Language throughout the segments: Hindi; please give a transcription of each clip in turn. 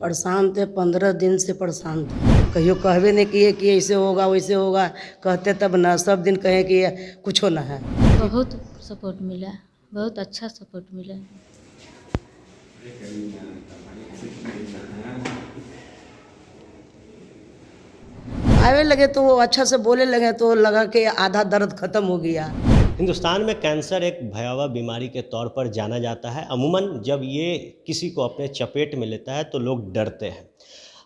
परेशान थे, 15 दिन से परेशान थे। कहियो कहबे नहीं किए कि ऐसे होगा वैसे होगा, कहते तब ना, सब दिन कहे कि कुछ ना है। बहुत सपोर्ट मिला, बहुत अच्छा सपोर्ट मिला। आवे लगे तो वो अच्छा से बोले लगे तो लगा कि आधा दर्द खत्म हो गया। हिंदुस्तान में कैंसर एक भयावह बीमारी के तौर पर जाना जाता है। अमूमन जब ये किसी को अपने चपेट में लेता है तो लोग डरते हैं।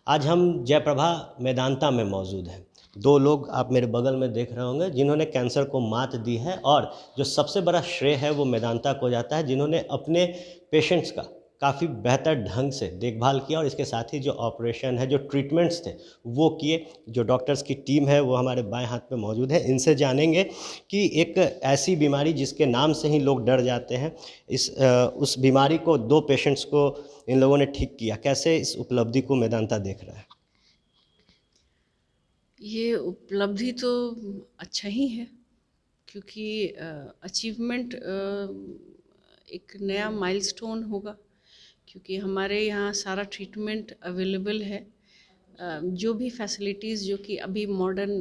आज हम जयप्रभा मेदांता में मौजूद हैं। दो लोग आप मेरे बगल में देख रहे होंगे जिन्होंने कैंसर को मात दी है, और जो सबसे बड़ा श्रेय है वो मेदांता को जाता है जिन्होंने अपने पेशेंट्स का काफ़ी बेहतर ढंग से देखभाल किया, और इसके साथ ही जो ऑपरेशन है, जो ट्रीटमेंट्स थे वो किए। जो डॉक्टर्स की टीम है वो हमारे बाएं हाथ पे मौजूद है। इनसे जानेंगे कि एक ऐसी बीमारी जिसके नाम से ही लोग डर जाते हैं, उस बीमारी को, दो पेशेंट्स को इन लोगों ने ठीक किया। कैसे इस उपलब्धि को मेदांता देख रहा है? ये उपलब्धि तो अच्छा ही है, क्योंकि अचीवमेंट एक नया माइलस्टोन होगा, क्योंकि हमारे यहाँ सारा ट्रीटमेंट अवेलेबल है। जो भी फैसिलिटीज़ जो कि अभी मॉडर्न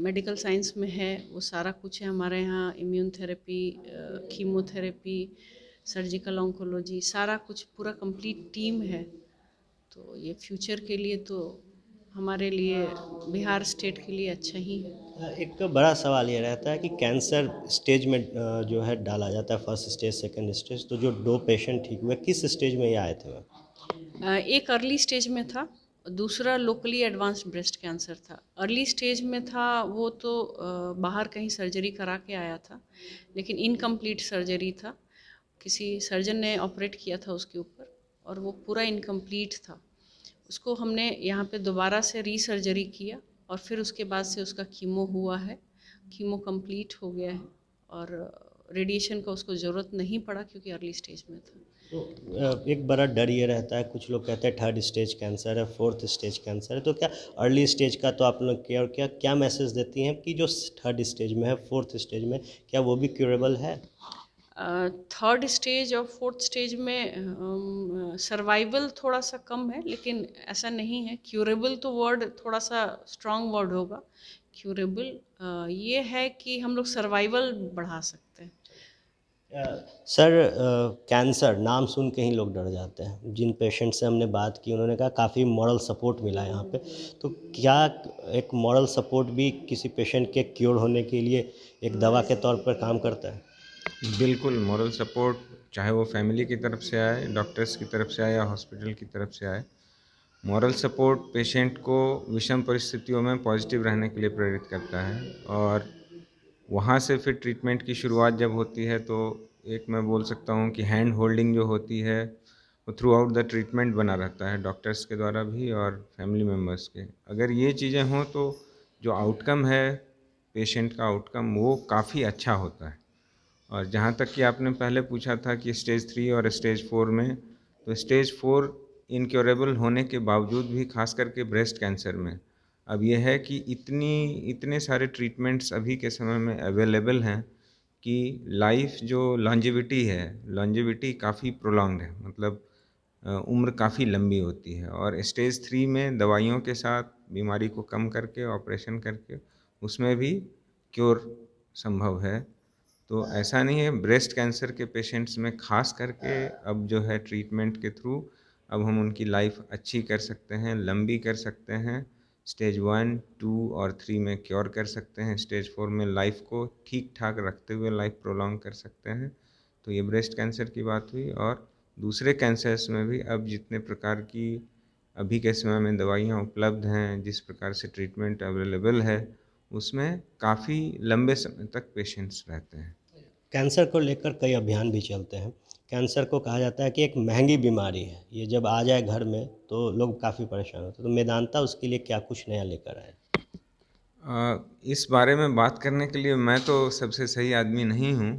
मेडिकल साइंस में है वो सारा कुछ है हमारे यहाँ। Immune therapy, chemotherapy, surgical oncology, सारा कुछ पूरा कंप्लीट टीम है। तो ये फ्यूचर के लिए तो हमारे लिए, बिहार स्टेट के लिए अच्छा ही है। एक बड़ा सवाल ये रहता है कि कैंसर स्टेज में जो है डाला जाता है, फर्स्ट स्टेज, सेकंड स्टेज। तो जो दो पेशेंट ठीक हुए, किस स्टेज में ये आए थे वो? एक अर्ली स्टेज में था, दूसरा लोकली एडवांस्ड ब्रेस्ट कैंसर था। अर्ली स्टेज में था वो तो बाहर कहीं सर्जरी करा के आया था, लेकिन इनकम्प्लीट सर्जरी था। किसी सर्जन ने ऑपरेट किया था उसके ऊपर और वो पूरा इनकम्प्लीट था। उसको हमने यहाँ पे दोबारा से रीसर्जरी किया और फिर उसके बाद से उसका कीमो हुआ है। कीमो कंप्लीट हो गया है और रेडिएशन का उसको ज़रूरत नहीं पड़ा, क्योंकि अर्ली स्टेज में था। तो एक बड़ा डर ये रहता है, कुछ लोग कहते हैं थर्ड स्टेज कैंसर है, फोर्थ स्टेज कैंसर है। तो क्या अर्ली स्टेज का तो आप लोग केयर, क्या मैसेज देती हैं कि जो थर्ड स्टेज में है, फोर्थ स्टेज में, क्या वो भी क्यूरेबल है? थर्ड स्टेज और फोर्थ स्टेज में सर्वाइवल थोड़ा सा कम है, लेकिन ऐसा नहीं है। क्यूरेबल तो वर्ड थोड़ा सा स्ट्रॉन्ग वर्ड होगा। क्यूरेबल ये है कि हम लोग सर्वाइवल बढ़ा सकते हैं। सर, कैंसर नाम सुन के ही लोग डर जाते हैं। जिन पेशेंट से हमने बात की उन्होंने कहा काफ़ी मॉरल सपोर्ट मिला यहाँ पे। तो क्या एक मॉरल सपोर्ट भी किसी पेशेंट के क्योर होने के लिए एक दवा के तौर पर काम करता है? बिल्कुल, मॉरल सपोर्ट चाहे वो फैमिली की तरफ से आए, डॉक्टर्स की तरफ से आए या हॉस्पिटल की तरफ से आए, मॉरल सपोर्ट पेशेंट को विषम परिस्थितियों में पॉजिटिव रहने के लिए प्रेरित करता है। और वहाँ से फिर ट्रीटमेंट की शुरुआत जब होती है तो एक मैं बोल सकता हूँ कि हैंड होल्डिंग जो होती है वो थ्रू आउट द ट्रीटमेंट बना रहता है, डॉक्टर्स के द्वारा भी और फैमिली मेम्बर्स के। अगर ये चीज़ें हों तो जो आउटकम है, पेशेंट का आउटकम, वो काफ़ी अच्छा होता है। और जहाँ तक कि आपने पहले पूछा था कि स्टेज 3 और स्टेज 4 में, तो स्टेज 4 इनक्योरेबल होने के बावजूद भी, खास करके ब्रेस्ट कैंसर में, अब यह है कि इतने सारे ट्रीटमेंट्स अभी के समय में अवेलेबल हैं कि लाइफ जो लॉन्जेविटी है, लॉन्जेविटी काफ़ी प्रोलॉन्ग्ड है। मतलब उम्र काफ़ी लंबी होती है। और स्टेज 3 में दवाइयों के साथ बीमारी को कम करके, ऑपरेशन करके, उसमें भी क्योर संभव है। तो ऐसा नहीं है, ब्रेस्ट कैंसर के पेशेंट्स में खास करके अब जो है ट्रीटमेंट के थ्रू अब हम उनकी लाइफ अच्छी कर सकते हैं, लंबी कर सकते हैं। स्टेज 1, 2 और 3 में क्योर कर सकते हैं, स्टेज 4 में लाइफ को ठीक ठाक रखते हुए लाइफ प्रोलॉन्ग कर सकते हैं। तो ये ब्रेस्ट कैंसर की बात हुई। और दूसरे कैंसर्स में भी अब जितने प्रकार की अभी के समय में दवाइयाँ उपलब्ध हैं, जिस प्रकार से ट्रीटमेंट अवेलेबल है, उसमें काफ़ी लंबे समय तक पेशेंट्स रहते हैं। कैंसर को लेकर कई अभियान भी चलते हैं। कैंसर को कहा जाता है कि एक महंगी बीमारी है, ये जब आ जाए घर में तो लोग काफ़ी परेशान होते हैं। तो मेदांता उसके लिए क्या कुछ नया लेकर आए? इस बारे में बात करने के लिए मैं तो सबसे सही आदमी नहीं हूँ,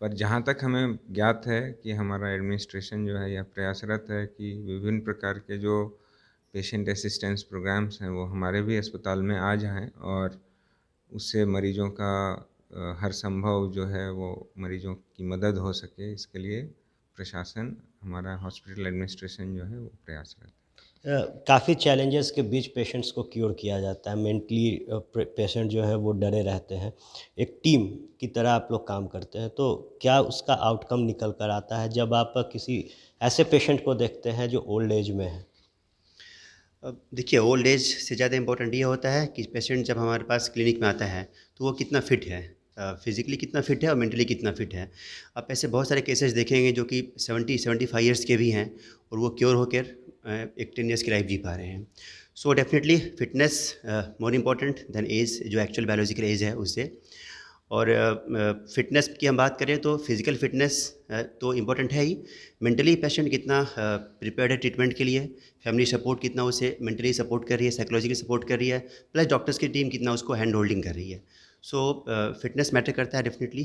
पर जहाँ तक हमें ज्ञात है कि हमारा एडमिनिस्ट्रेशन जो है यह प्रयासरत है कि विभिन्न प्रकार के जो पेशेंट असिस्टेंस प्रोग्राम्स हैं वो हमारे भी अस्पताल में आ जाएं, और उससे मरीजों का हर संभव जो है वो मरीजों की मदद हो सके, इसके लिए प्रशासन, हमारा हॉस्पिटल एडमिनिस्ट्रेशन जो है वो प्रयासरत है। काफ़ी चैलेंजेस के बीच पेशेंट्स को क्योर किया जाता है। मेंटली पेशेंट जो है वो डरे रहते हैं। एक टीम की तरह आप लोग काम करते हैं, तो क्या उसका आउटकम निकल कर आता है जब आप किसी ऐसे पेशेंट को देखते हैं जो ओल्ड एज में है? अब देखिए, ओल्ड एज से ज़्यादा इम्पोर्टेंट ये होता है कि पेशेंट जब हमारे पास क्लिनिक में आता है तो वो कितना फ़िट है, फिज़िकली कितना फ़िट है और मेंटली कितना फ़िट है। आप ऐसे बहुत सारे केसेस देखेंगे जो कि 70-75 ईयर्स के भी हैं और वो क्योर होकर एक 10 ईयर्स की लाइफ जी पा रहे हैं। So definitely fitness more important than age, जो एक्चुअल बायोलॉजिकल एज है उससे। और फिटनेस की हम बात करें तो फिज़िकल फिटनेस तो इम्पोर्टेंट है ही, मेंटली पेशेंट कितना प्रिपेयर्ड है ट्रीटमेंट के लिए, फैमिली सपोर्ट कितना उसे मेंटली सपोर्ट कर रही है, साइकोलॉजिकली सपोर्ट कर रही है, प्लस डॉक्टर्स की टीम कितना उसको हैंड होल्डिंग कर रही है। सो फिटनेस मैटर करता है डेफिनेटली,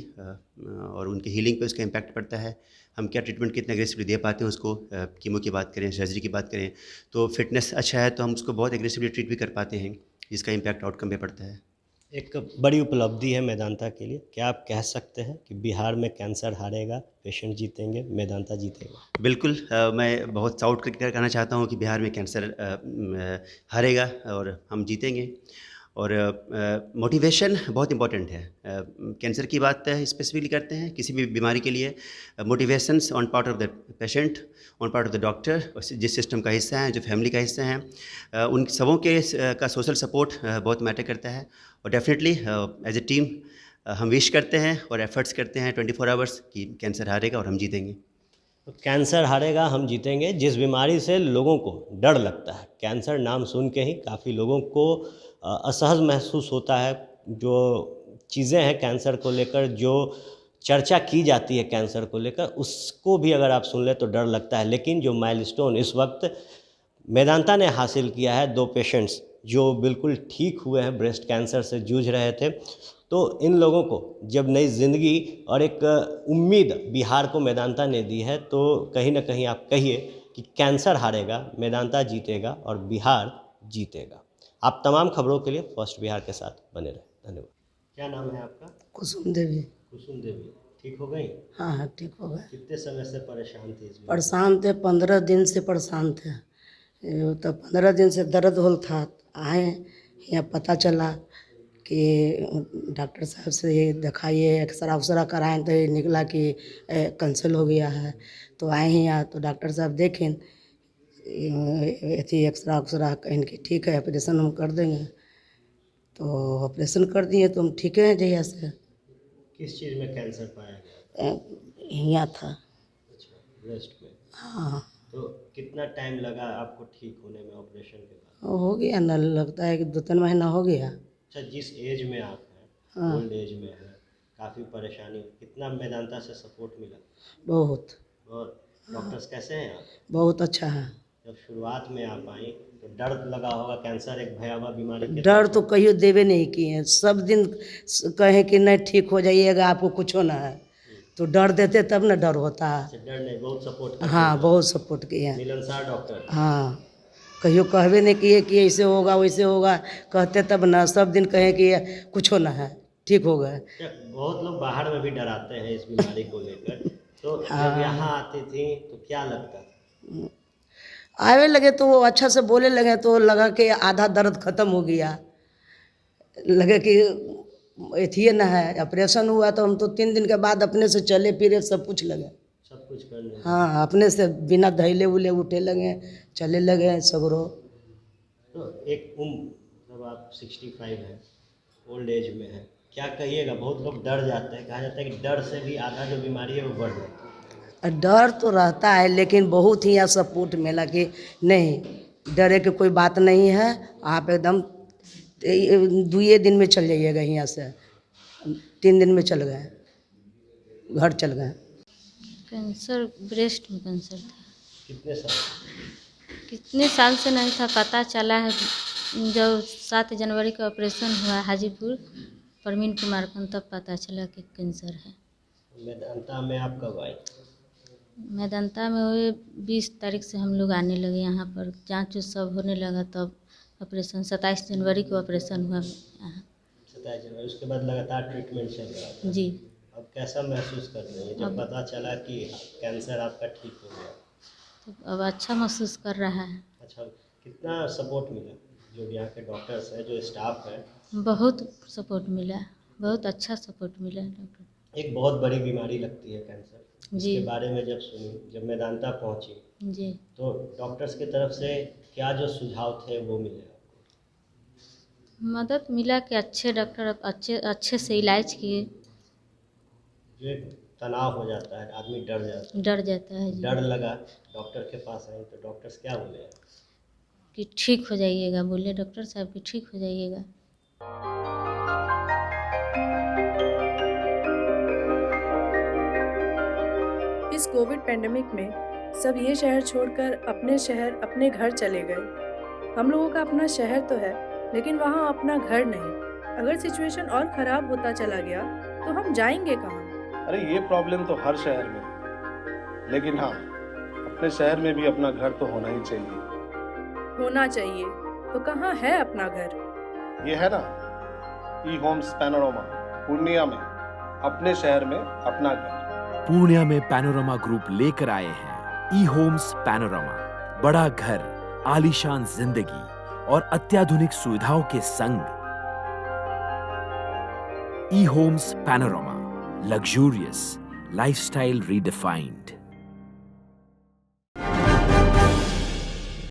और उनकी हीलिंग पे उसका इम्पैक्ट पड़ता है। हम क्या ट्रीटमेंट कितना एग्रेसिवली दे पाते हैं उसको, कीमो की बात करें, सर्जरी की बात करें, तो फिटनेस अच्छा है तो हम उसको बहुत एग्रेसिवली ट्रीट भी कर पाते हैं, जिसका इम्पैक्ट आउटकम पे पड़ता है। एक बड़ी उपलब्धि है मेदांता के लिए। क्या आप कह सकते हैं कि बिहार में कैंसर हारेगा, पेशेंट जीतेंगे, मेदांता जीतेगा? बिल्कुल, मैं बहुत प्राउड करके कहना चाहता हूँ कि बिहार में कैंसर हारेगा और हम जीतेंगे। और मोटिवेशन बहुत इम्पोर्टेंट है। कैंसर की बात स्पेसिफिकली करते हैं, किसी भी बीमारी के लिए motivations on part of the patient, on part of the doctor, जिस सिस्टम का हिस्सा है, जो फैमिली का हिस्सा है, उन सबों के का सोशल सपोर्ट बहुत मैटर करता है। और डेफिनेटली एज ए टीम हम विश करते हैं और एफर्ट्स करते हैं 24 आवर्स कि कैंसर हारेगा और हम जीतेंगे। तो कैंसर हारेगा, हम जीतेंगे। जिस बीमारी से लोगों को डर लगता है, कैंसर नाम सुन के ही काफ़ी लोगों को असहज महसूस होता है। जो चीज़ें हैं कैंसर को लेकर, जो चर्चा की जाती है कैंसर को लेकर, उसको भी अगर आप सुन लें तो डर लगता है। लेकिन जो माइलस्टोन इस वक्त मेदांता ने हासिल किया है, 2 पेशेंट्स जो बिल्कुल ठीक हुए हैं, ब्रेस्ट कैंसर से जूझ रहे थे, तो इन लोगों को जब नई ज़िंदगी और एक उम्मीद बिहार को मेदांता ने दी है, तो कहीं ना कहीं आप कहिए कि कैंसर हारेगा, मेदांता जीतेगा और बिहार जीतेगा। आप तमाम खबरों के लिए फर्स्ट बिहार के साथ बने रहें। धन्यवाद। क्या नाम है आपका? कुसुम देवी। कुसुम देवी। ठीक हो गई? हाँ हाँ, ठीक हो गए। कितने समय से परेशान थी इस बीमारी? परेशान थे, 15 दिन से परेशान थे। तो 15 दिन से दर्द होल था। आए यहाँ पता चला कि डॉक्टर साहब से ये दिखाइए, एक्सरा उक्सरा कराएं तो ये निकला कि कैंसिल हो गया है। तो आए हैं यहाँ, तो डॉक्टर साहब देखें, थी एक्सरा उक्सरा, कहीं कि ठीक है, ऑपरेशन हम कर देंगे। तो ऑपरेशन कर दिए तो हम ठीक हैं जहिया से। किस चीज़ में कैंसर पाया गया? यहाँ था। अच्छा, ब्रेस्ट में। हाँ, तो कितना टाइम लगा आपको ठीक होने में ऑपरेशन के बाद? हो गया ना, लगता है कि 2-3 महीना हो गया। अच्छा, जिस एज में आप हैं, हाँ। ओल्ड एज में है, काफ़ी परेशानी, कितना मेदांता से सपोर्ट मिला? बहुत और डॉक्टर्स कैसे हैं आप? बहुत अच्छा है। जब शुरुआत में आप आई तो डर लगा होगा, कैंसर एक भयावह बीमारी के डर तो कहियो देवे नहीं किए, सब दिन कहे कि नहीं ठीक हो जाइएगा, आपको कुछ होना है, तो डर देते तब ना डर होता है। से डर नहीं, बहुत सपोर्ट करते हाँ, हैं। बहुत सपोर्ट किए। मिलनसार डॉक्टर। हाँ, कहियो कहवे नहीं किए कि ऐसे होगा वैसे होगा, कहते तब ना, सब दिन कहे कि कुछ होना है, ठीक हो गए। बहुत लोग बाहर में भी डराते हैं इस बीमारी को लेकर, तो जब यहाँ आती थी तो क्या लगता था? आवे लगे तो वो अच्छा से बोले लगे तो लगा कि आधा दर्द खत्म हो गया, लगे कि एथिए ना है। ऑपरेशन हुआ तो हम तो 3 दिन के बाद अपने से चले फिरे, सब कुछ लगे। सब कुछ कर लें। हाँ, अपने से बिना धैले उले उठे लगे, चले लगे सगरो। तो एक उम्र, जब आप 65 हैं, ओल्ड एज में है, क्या कहिएगा? बहुत लोग डर जाते हैं, कहा जाता है कि डर से भी आधा जो बीमारी है वो बढ़ जाती है। डर तो रहता है, लेकिन बहुत ही यहाँ सपोर्ट मिला कि नहीं, डरे की कोई बात नहीं है, आप एकदम 2 दिन में चल जाइएगा यहाँ से। 3 दिन में चल गए, घर चल गए। कैंसर, ब्रेस्ट में कैंसर था। कितने साल? कितने साल से नहीं था, पता चला है जब 7 जनवरी का ऑपरेशन हुआ हाजीपुर परवीन कुमार को, तब पता चला कि कैंसर है। मेदांता में आप कब आए? मेदांता में हुए 20 तारीख से हम लोग आने लगे यहाँ पर, जाँच उच सब होने लगा, तब ऑपरेशन 27 जनवरी को ऑपरेशन हुआ यहाँ। 27 जनवरी, उसके बाद लगातार ट्रीटमेंट चल रहा था। जी। अब कैसा महसूस कर रहे हैं जब पता चला कि कैंसर आपका ठीक हो गया? तो अब अच्छा महसूस कर रहा है। अच्छा, कितना सपोर्ट मिला जो यहाँ के डॉक्टर्स हैं, जो स्टाफ है? बहुत सपोर्ट मिला, बहुत अच्छा सपोर्ट मिला डॉक्टर। एक बहुत बड़ी बीमारी लगती है कैंसर, जी। इसके बारे में जब सुनी, जब मेदांता पहुँची, जी, तो डॉक्टर्स की तरफ से क्या जो सुझाव थे वो मिले आपको? मदद मिला कि अच्छे डॉक्टर अच्छे से इलाज किए। जो एक तनाव हो जाता है, आदमी डर जाता है, डर जाता है जी, डर लगा, डॉक्टर के पास आए तो डॉक्टर्स क्या बोले? कि ठीक हो जाइएगा, बोले डॉक्टर साहब कि ठीक हो जाइएगा। इस कोविड पेंडेमिक में सब ये शहर छोड़कर अपने शहर अपने घर चले गए। हम लोगों का अपना शहर तो है, लेकिन वहाँ अपना घर नहीं। अगर सिचुएशन और ख़राब होता चला गया तो हम जाएंगे कहाँ? अरे ये प्रॉब्लम तो हर शहर में है, लेकिन हाँ, अपने शहर में भी अपना घर तो होना ही चाहिए। होना चाहिए तो कहाँ है अपना घर? ये है ना, ई होम्स पैनोरामा, पूर्णिया में, अपने शहर में अपना घर। पूर्णिया में पैनोरामा ग्रुप लेकर आए हैं ई होम्स पैनोरामा, बड़ा घर, आलीशान जिंदगी और अत्याधुनिक सुविधाओं के संग। E homes panorama, luxurious lifestyle redefined.